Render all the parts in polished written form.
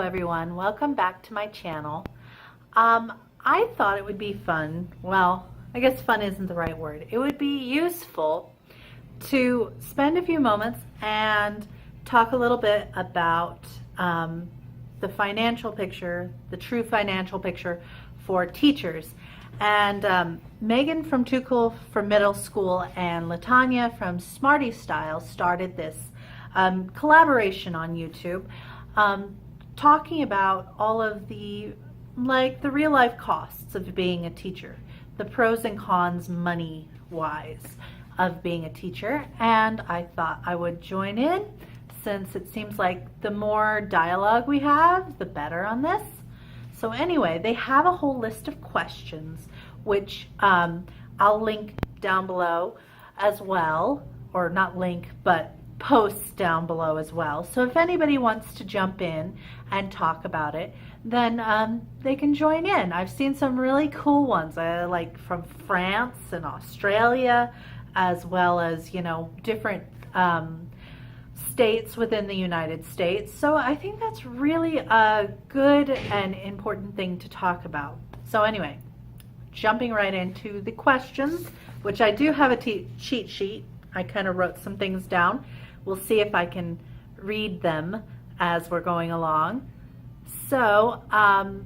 everyone, welcome back to my channel. I thought it would be fun, well, I guess fun isn't the right word. It would be useful to spend a few moments and talk a little bit about the financial picture, the true financial picture for teachers. And Megan from Too Cool for Middle School and Latanya from Smartie Style started this collaboration on YouTube, talking about all of the real life costs of being a teacher, the pros and cons money wise of being a teacher. And I thought I would join in, since it seems like the more dialogue we have, the better on this. So anyway, they have a whole list of questions, which I'll link down below as well, or not link, but post down below as well. So if anybody wants to jump in and talk about it, then they can join in. I've seen some really cool ones, like from France and Australia, as well as, you know, different states within the United States. So I think that's really a good and important thing to talk about. So anyway, jumping right into the questions, which I do have a cheat sheet. I kind of wrote some things down. We'll see if I can read them as we're going along. So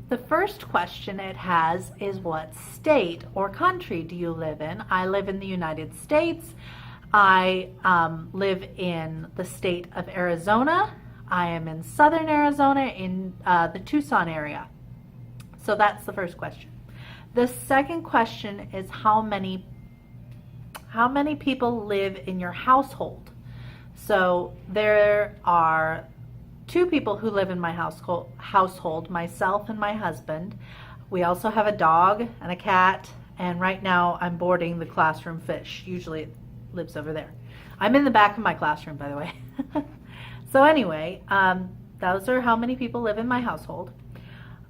the first question it has is, what state or country do you live in? I live in the United States. I live in the state of Arizona. I am in southern Arizona in the Tucson area. So that's the first question. The second question is, how many people live in your household? So there are 2 people who live in my household, myself and my husband. We also have a dog and a cat, and right now I'm boarding the classroom fish. Usually it lives over there. I'm in the back of my classroom, by the way. So anyway, those are how many people live in my household.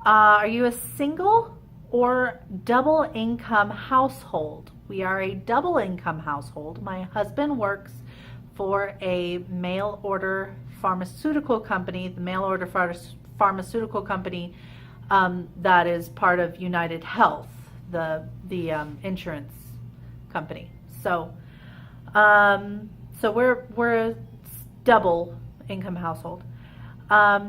Are you a single or double income household? We are a double income household. My husband works for a mail order pharmaceutical company, the mail order pharmaceutical company that is part of United Health, the insurance company. So we're a double income household.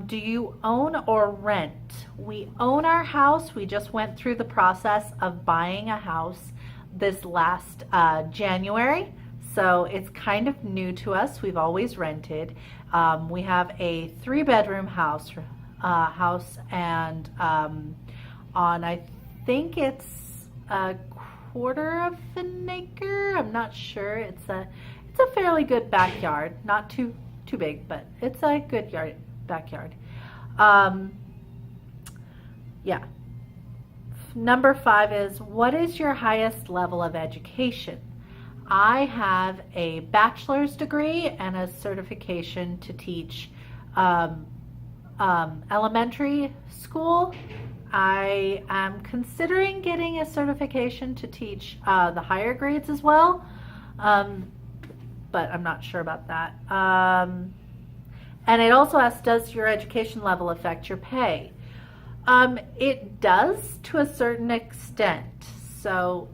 Do you own or rent? We own our house. We just went through the process of buying a house this last January. So it's kind of new to us. We've always rented. We have a 3-bedroom house, and on, I think it's a quarter of an acre. I'm not sure. It's a fairly good backyard. Not too big, but it's a good backyard. Yeah. Number 5 is, what is your highest level of education? I have a bachelor's degree and a certification to teach elementary school. I am considering getting a certification to teach the higher grades as well, but I'm not sure about that. And it also asks, does your education level affect your pay? It does, to a certain extent. So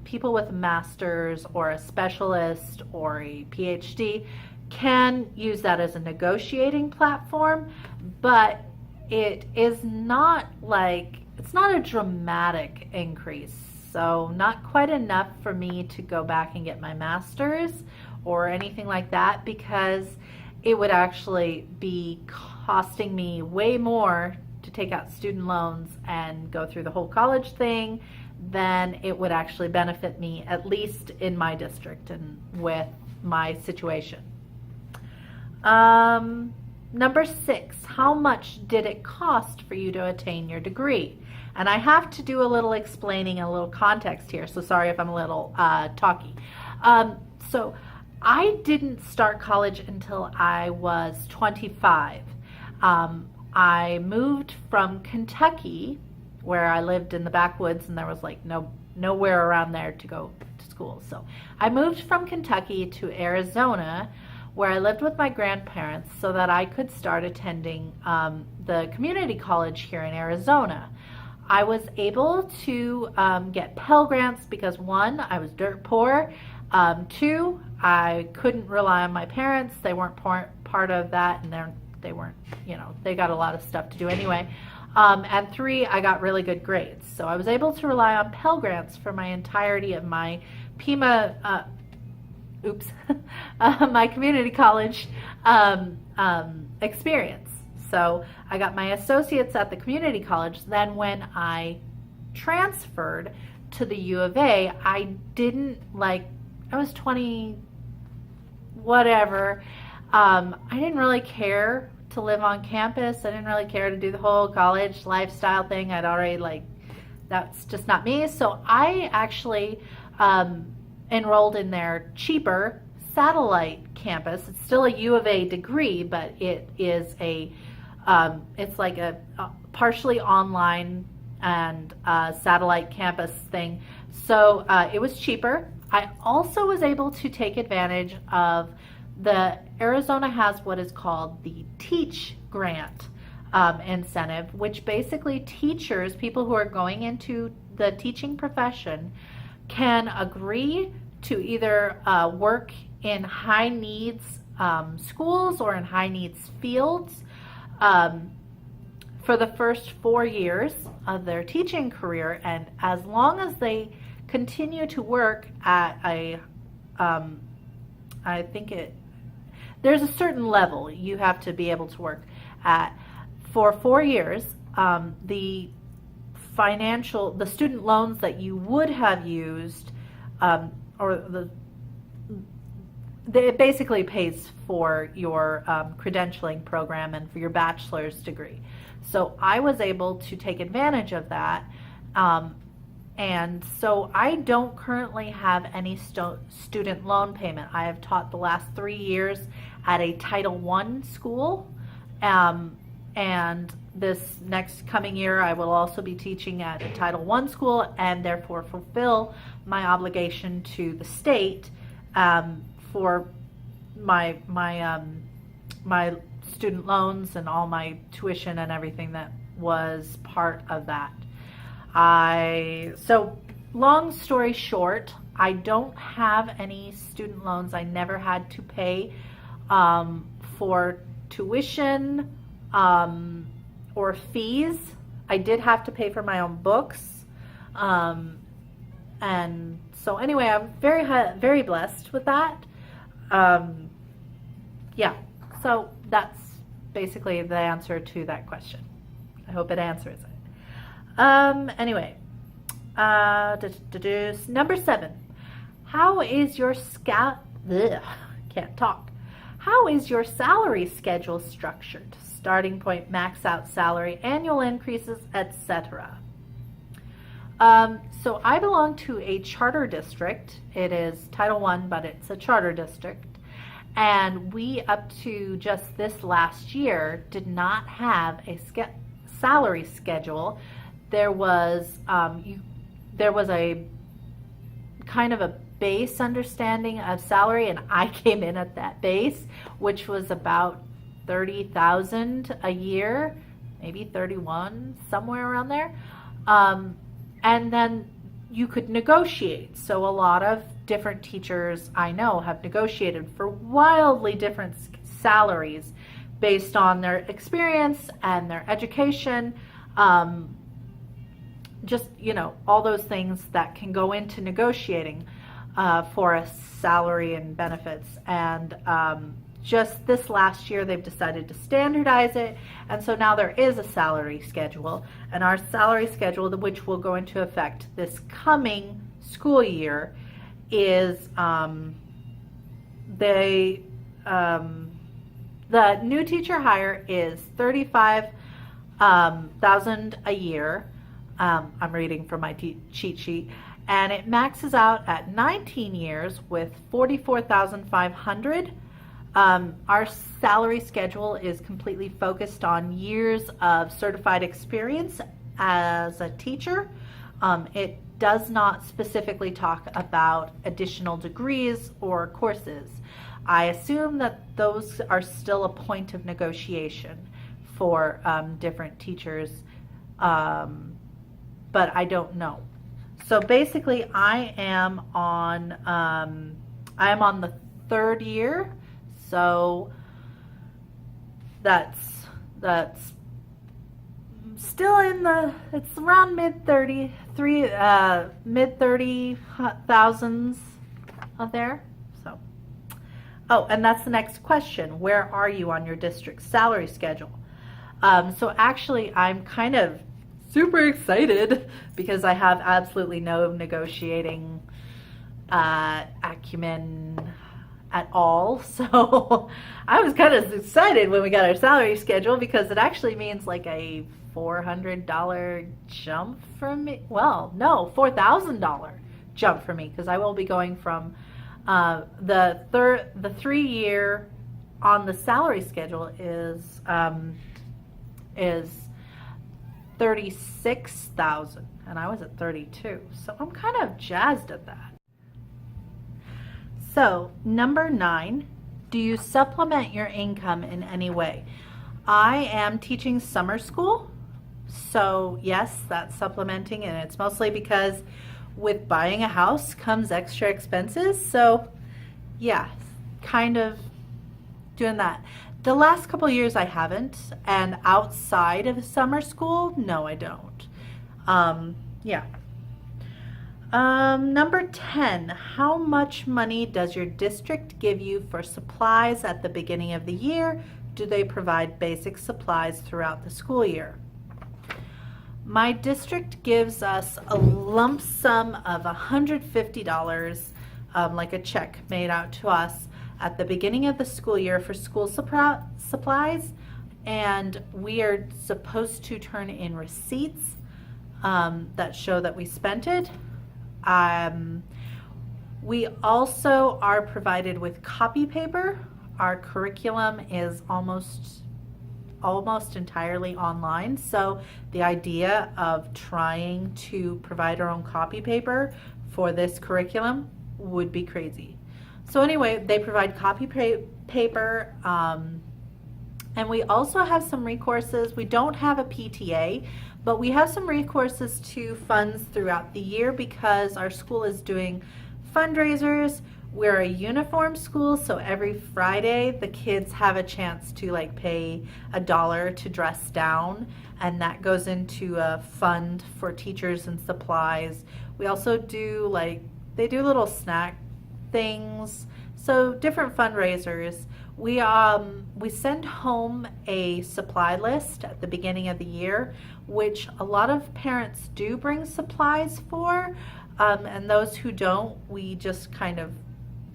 people with a master's or a specialist or a PhD can use that as a negotiating platform, but it is not it's not a dramatic increase. So not quite enough for me to go back and get my master's or anything like that, because it would actually be costing me way more to take out student loans and go through the whole college thing than it would actually benefit me, at least in my district and with my situation. Number 6, how much did it cost for you to attain your degree? And I have to do a little explaining, a little context here, so sorry if I'm a little talky. So I didn't start college until I was 25. I moved from Kentucky, where I lived in the backwoods, and there was like nowhere around there to go to school. So I moved from Kentucky to Arizona, where I lived with my grandparents so that I could start attending the community college here in Arizona. I was able to get Pell Grants because one, I was dirt poor. Two, I couldn't rely on my parents. They weren't part of that, and they weren't, they got a lot of stuff to do anyway. And three, I got really good grades. So I was able to rely on Pell Grants for my entirety of my PIMA, my community college experience. So I got my associates at the community college. Then when I transferred to the U of A, I was 20, whatever. I didn't really care to live on campus. I didn't really care to do the whole college lifestyle thing. I'd already that's just not me. So I actually enrolled in their cheaper satellite campus. It's still a U of A degree, but it is it's like a partially online and satellite campus thing. So it was cheaper. I also was able to take advantage of Arizona has what is called the Teach Grant incentive, which basically teachers, people who are going into the teaching profession, can agree to either work in high needs schools or in high needs fields for the first 4 years of their teaching career, and as long as they continue to work at there's a certain level you have to be able to work at for 4 years. The student loans that you would have used, it basically pays for your credentialing program and for your bachelor's degree. So I was able to take advantage of that. And so I don't currently have any student loan payment. I have taught the last 3 years at a Title I school. And this next coming year, I will also be teaching at a Title I school and therefore fulfill my obligation to the state for my student loans and all my tuition and everything that was part of that. So long story short, I don't have any student loans. I never had to pay for tuition or fees. I did have to pay for my own books. And so anyway, I'm very blessed with that. Yeah, so that's basically the answer to that question. I hope it answers it. Anyway, number 7. How is your How is your salary schedule structured? Starting point, max out salary, annual increases, etc. So I belong to a charter district. It is Title I, but it's a charter district. And we, up to just this last year, did not have a salary schedule. There was a kind of a base understanding of salary, and I came in at that base, which was about $30,000 a year, maybe 31, somewhere around there. And then you could negotiate. So a lot of different teachers I know have negotiated for wildly different salaries based on their experience and their education. Just, all those things that can go into negotiating for a salary and benefits. And just this last year, they've decided to standardize it. And so now there is a salary schedule. And our salary schedule, which will go into effect this coming school year, is the new teacher hire is $35,000 a year. I'm reading from my cheat sheet, and it maxes out at 19 years with $44,500. Our salary schedule is completely focused on years of certified experience as a teacher. It does not specifically talk about additional degrees or courses. I assume that those are still a point of negotiation for different teachers, but I don't know. So basically, I am on the third year, so that's still in the, it's around mid 30 thousands out there. So, oh, and that's the next question. Where are you on your district salary schedule? So actually, I'm kind of super excited because I have absolutely no negotiating acumen at all. So I was kind of excited when we got our salary schedule because it actually means like a $400 jump for me. Well, no, $4,000 jump for me because I will be going from the 3 year on the salary schedule is 36,000 and I was at 32. So I'm kind of jazzed at that. So, number 9, do you supplement your income in any way? I am teaching summer school, so yes, that's supplementing, and it's mostly because with buying a house comes extra expenses, so yeah, kind of doing that. The last couple years I haven't, and outside of summer school, no, I don't. Yeah. Number 10, how much money does your district give you for supplies at the beginning of the year? Do they provide basic supplies throughout the school year? My district gives us a lump sum of $150, like a check made out to us at the beginning of the school year for school supplies, and we are supposed to turn in receipts that show that we spent it. We also are provided with copy paper. Our curriculum is almost entirely online, so the idea of trying to provide our own copy paper for this curriculum would be crazy. So anyway, they provide copy paper, and we also have some recourses. We don't have a PTA, but we have some recourses to funds throughout the year because our school is doing fundraisers. We're a uniform school, so every Friday the kids have a chance to like pay $1 to dress down, and that goes into a fund for teachers and supplies. We also do they do little snack things, so different fundraisers. We send home a supply list at the beginning of the year, which a lot of parents do bring supplies for, and those who don't, we just kind of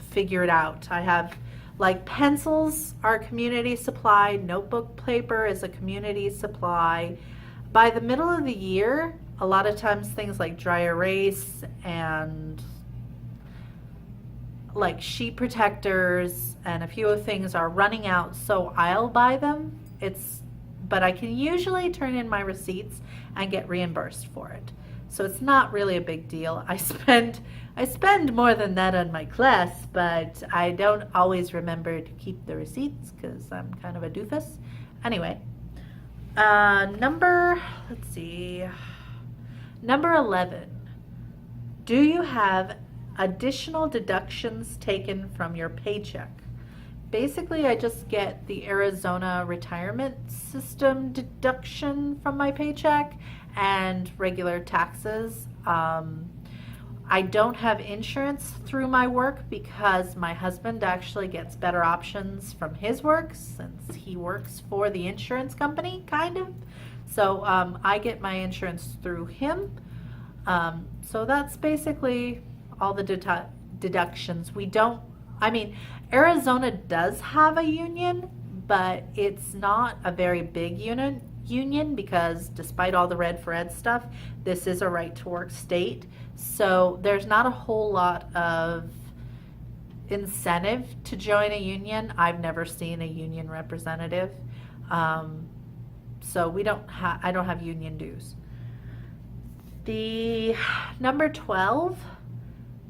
figure it out. I have like pencils are community supply, notebook paper is a community supply. By the middle of the year, a lot of times things like dry erase and like sheet protectors and a few things are running out, so I'll buy them. But I can usually turn in my receipts and get reimbursed for it. So it's not really a big deal. I spend more than that on my class, but I don't always remember to keep the receipts because I'm kind of a doofus. Anyway, number 11. Do you have additional deductions taken from your paycheck? Basically, I just get the Arizona retirement system deduction from my paycheck and regular taxes. I don't have insurance through my work because my husband actually gets better options from his work since he works for the insurance company, kind of. So I get my insurance through him. So that's basically all the deductions. Arizona does have a union, but it's not a very big union because despite all the red for ed stuff, this is a right to work state. So there's not a whole lot of incentive to join a union. I've never seen a union representative. So I don't have union dues. The number 12,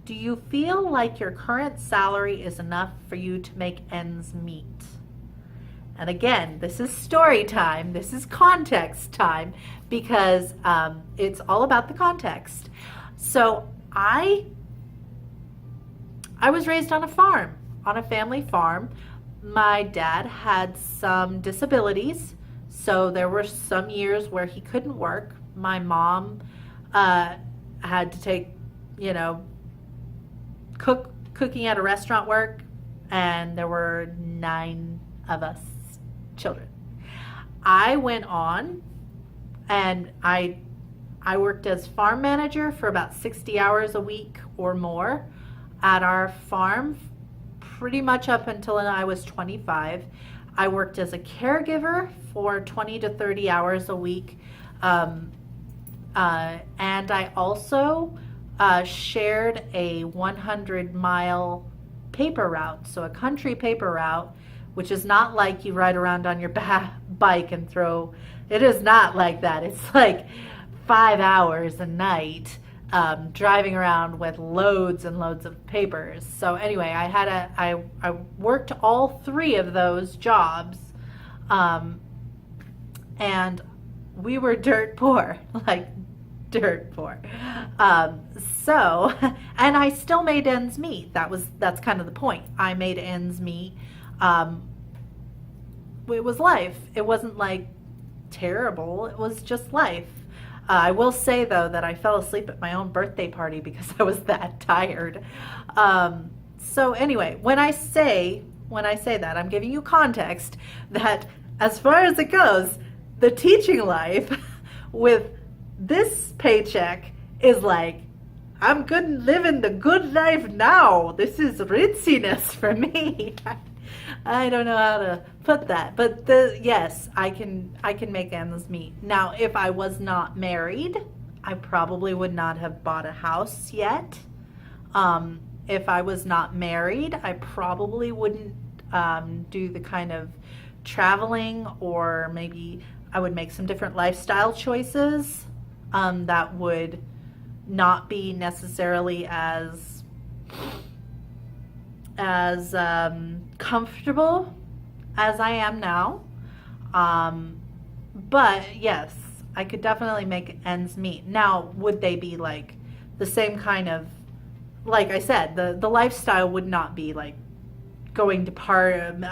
Do you feel like your current salary is enough for you to make ends meet? And again, this is story time. This is context time because it's all about the context. So I was raised on a farm, on a family farm. My dad had some disabilities, so there were some years where he couldn't work. My mom had to take, cooking at a restaurant work, and there were 9 of us children. I went on and I worked as farm manager for about 60 hours a week or more at our farm, pretty much up until I was 25. I worked as a caregiver for 20 to 30 hours a week. And I also shared a 100-mile paper route, so a country paper route, which is not like you ride around on your bike and throw. It is not like that. It's like 5 hours a night driving around with loads and loads of papers. So anyway, I worked all 3 of those jobs, and we were dirt poor, like dirt poor. So, and I still made ends meet. That's kind of the point. I made ends meet. It was life. It wasn't like terrible. It was just life. I will say though that I fell asleep at my own birthday party because I was that tired. So anyway, when I say that, I'm giving you context that as far as it goes, the teaching life with this paycheck is like, I'm good living the good life now. This is ritziness for me. I don't know how to put that, but yes, I can make ends meet. Now, if I was not married, I probably would not have bought a house yet. If I was not married, I probably wouldn't do the kind of traveling, or maybe I would make some different lifestyle choices that would not be necessarily as comfortable as I am now. But yes, I could definitely make ends meet. Now, would they be like the same kind of, like I said, the lifestyle would not be like going to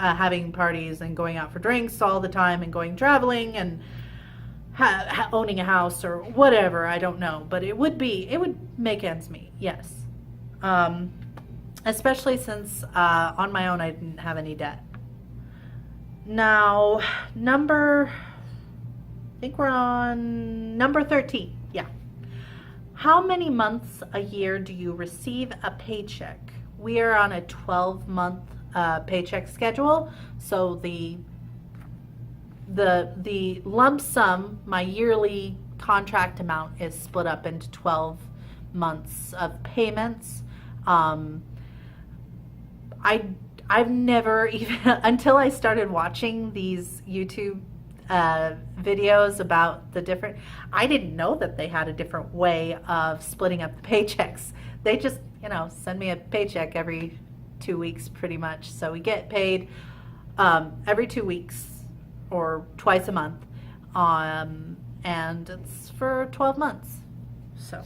having parties and going out for drinks all the time and going traveling and owning a house or whatever, I don't know, but it would make ends meet, yes. Especially since on my own I didn't have any debt. Now, I think we're on number 13, yeah. How many months a year do you receive a paycheck? We are on a 12-month paycheck schedule, so the lump sum, my yearly contract amount, is split up into 12 months of payments. I've never even, until I started watching these YouTube videos about the different, I didn't know that they had a different way of splitting up the paychecks. They just, send me a paycheck every 2 weeks pretty much. So we get paid every 2 weeks or twice a month, and it's for 12 months. So,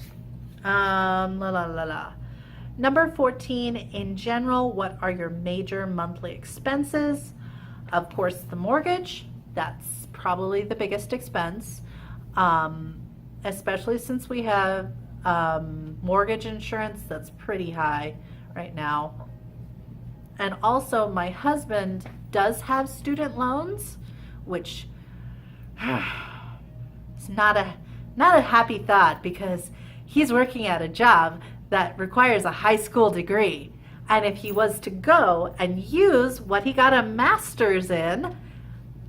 Number 14, in general, what are your major monthly expenses? Of course, the mortgage, that's probably the biggest expense, especially since we have mortgage insurance that's pretty high right now. And also, my husband does have student loans, which is not a happy thought, because he's working at a job that requires a high school degree. And if he was to go and use what he got a master's in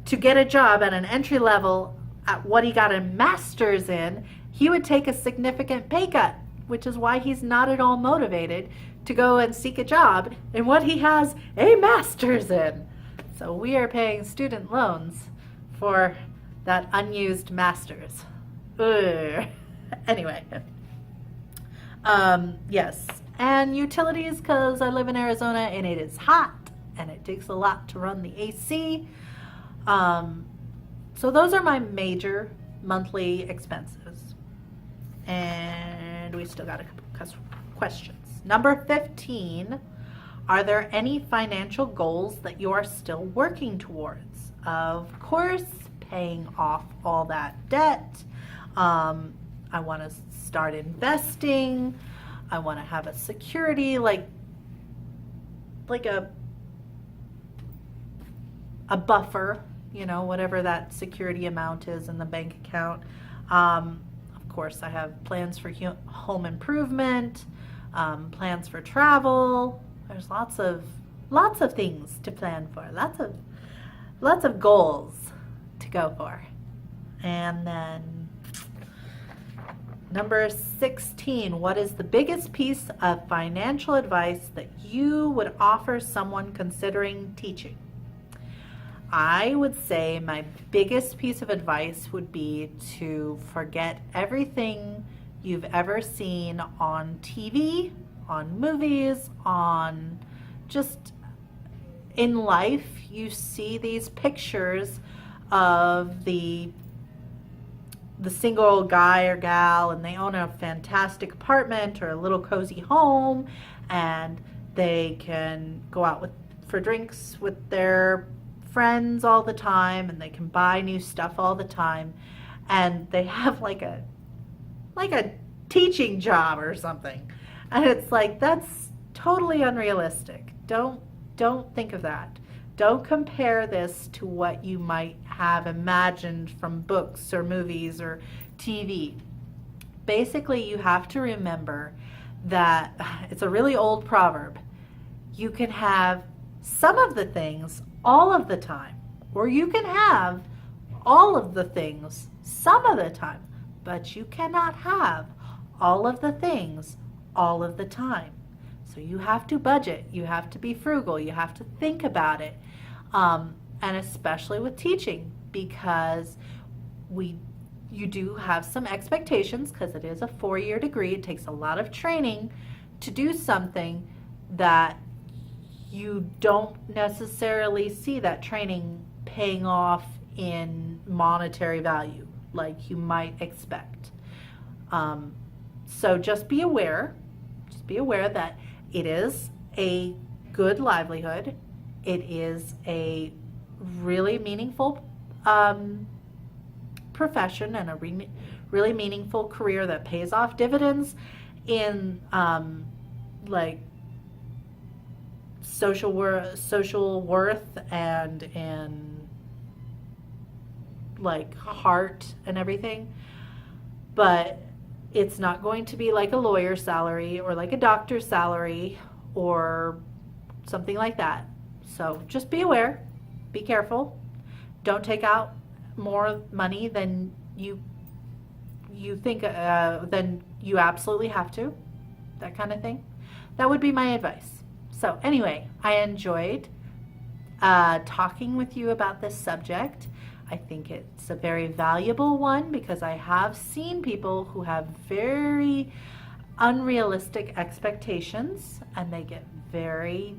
to get a job at an entry level at what he got a master's in, he would take a significant pay cut, which is why he's not at all motivated to go and seek a job in what he has a master's in. So we are paying student loans for that unused master's. Ugh. Anyway. Yes, and utilities because I live in Arizona and it is hot and it takes a lot to run the AC. So those are my major monthly expenses. And we still got a couple questions. Number 15, are there any financial goals that you are still working towards? Of course, paying off all that debt. I want to start investing. I want to have a security, like a buffer, you know, whatever that security amount is in the bank account. Of course, I have plans for home improvement, plans for travel. There's lots of things to plan for. Lots of goals to go for. And then number 16, what is the biggest piece of financial advice that you would offer someone considering teaching? I would say my biggest piece of advice would be to forget everything you've ever seen on TV, on movies, on just in life. You see these pictures of the single guy or gal, and they own a fantastic apartment or a little cozy home, and they can go out for drinks with their friends all the time, and they can buy new stuff all the time, and they have like a teaching job or something, and it's like, that's totally unrealistic. Don't think of that. Don't compare this to what you might have imagined from books or movies or TV. Basically, you have to remember that it's a really old proverb. You can have some of the things all of the time, or you can have all of the things some of the time, but you cannot have all of the things all of the time. So you have to budget, you have to be frugal, you have to think about it, and especially with teaching, because you do have some expectations, because it is a 4-year degree. It takes a lot of training to do something that you don't necessarily see that training paying off in monetary value like you might expect. So just be aware that it is a good livelihood. It is a really meaningful profession and a really meaningful career that pays off dividends in like social worth and in like heart and everything. But it's not going to be like a lawyer's salary or like a doctor's salary or something like that. So just be aware, be careful. Don't take out more money than you think than you absolutely have to, that kind of thing. That would be my advice. So anyway, I enjoyed talking with you about this subject. I think it's a very valuable one because I have seen people who have very unrealistic expectations and they get very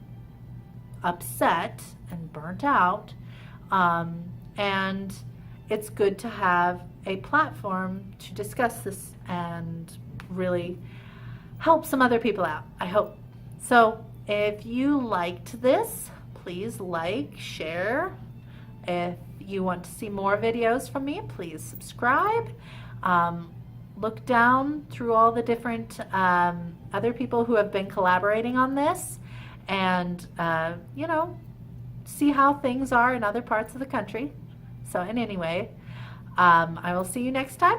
upset and burnt out. And it's good to have a platform to discuss this and really help some other people out, I hope. So if you liked this, please like, share. If you want to see more videos from me, please subscribe. Look down through all the different other people who have been collaborating on this and, you know, see how things are in other parts of the country. So, and anyway, I will see you next time.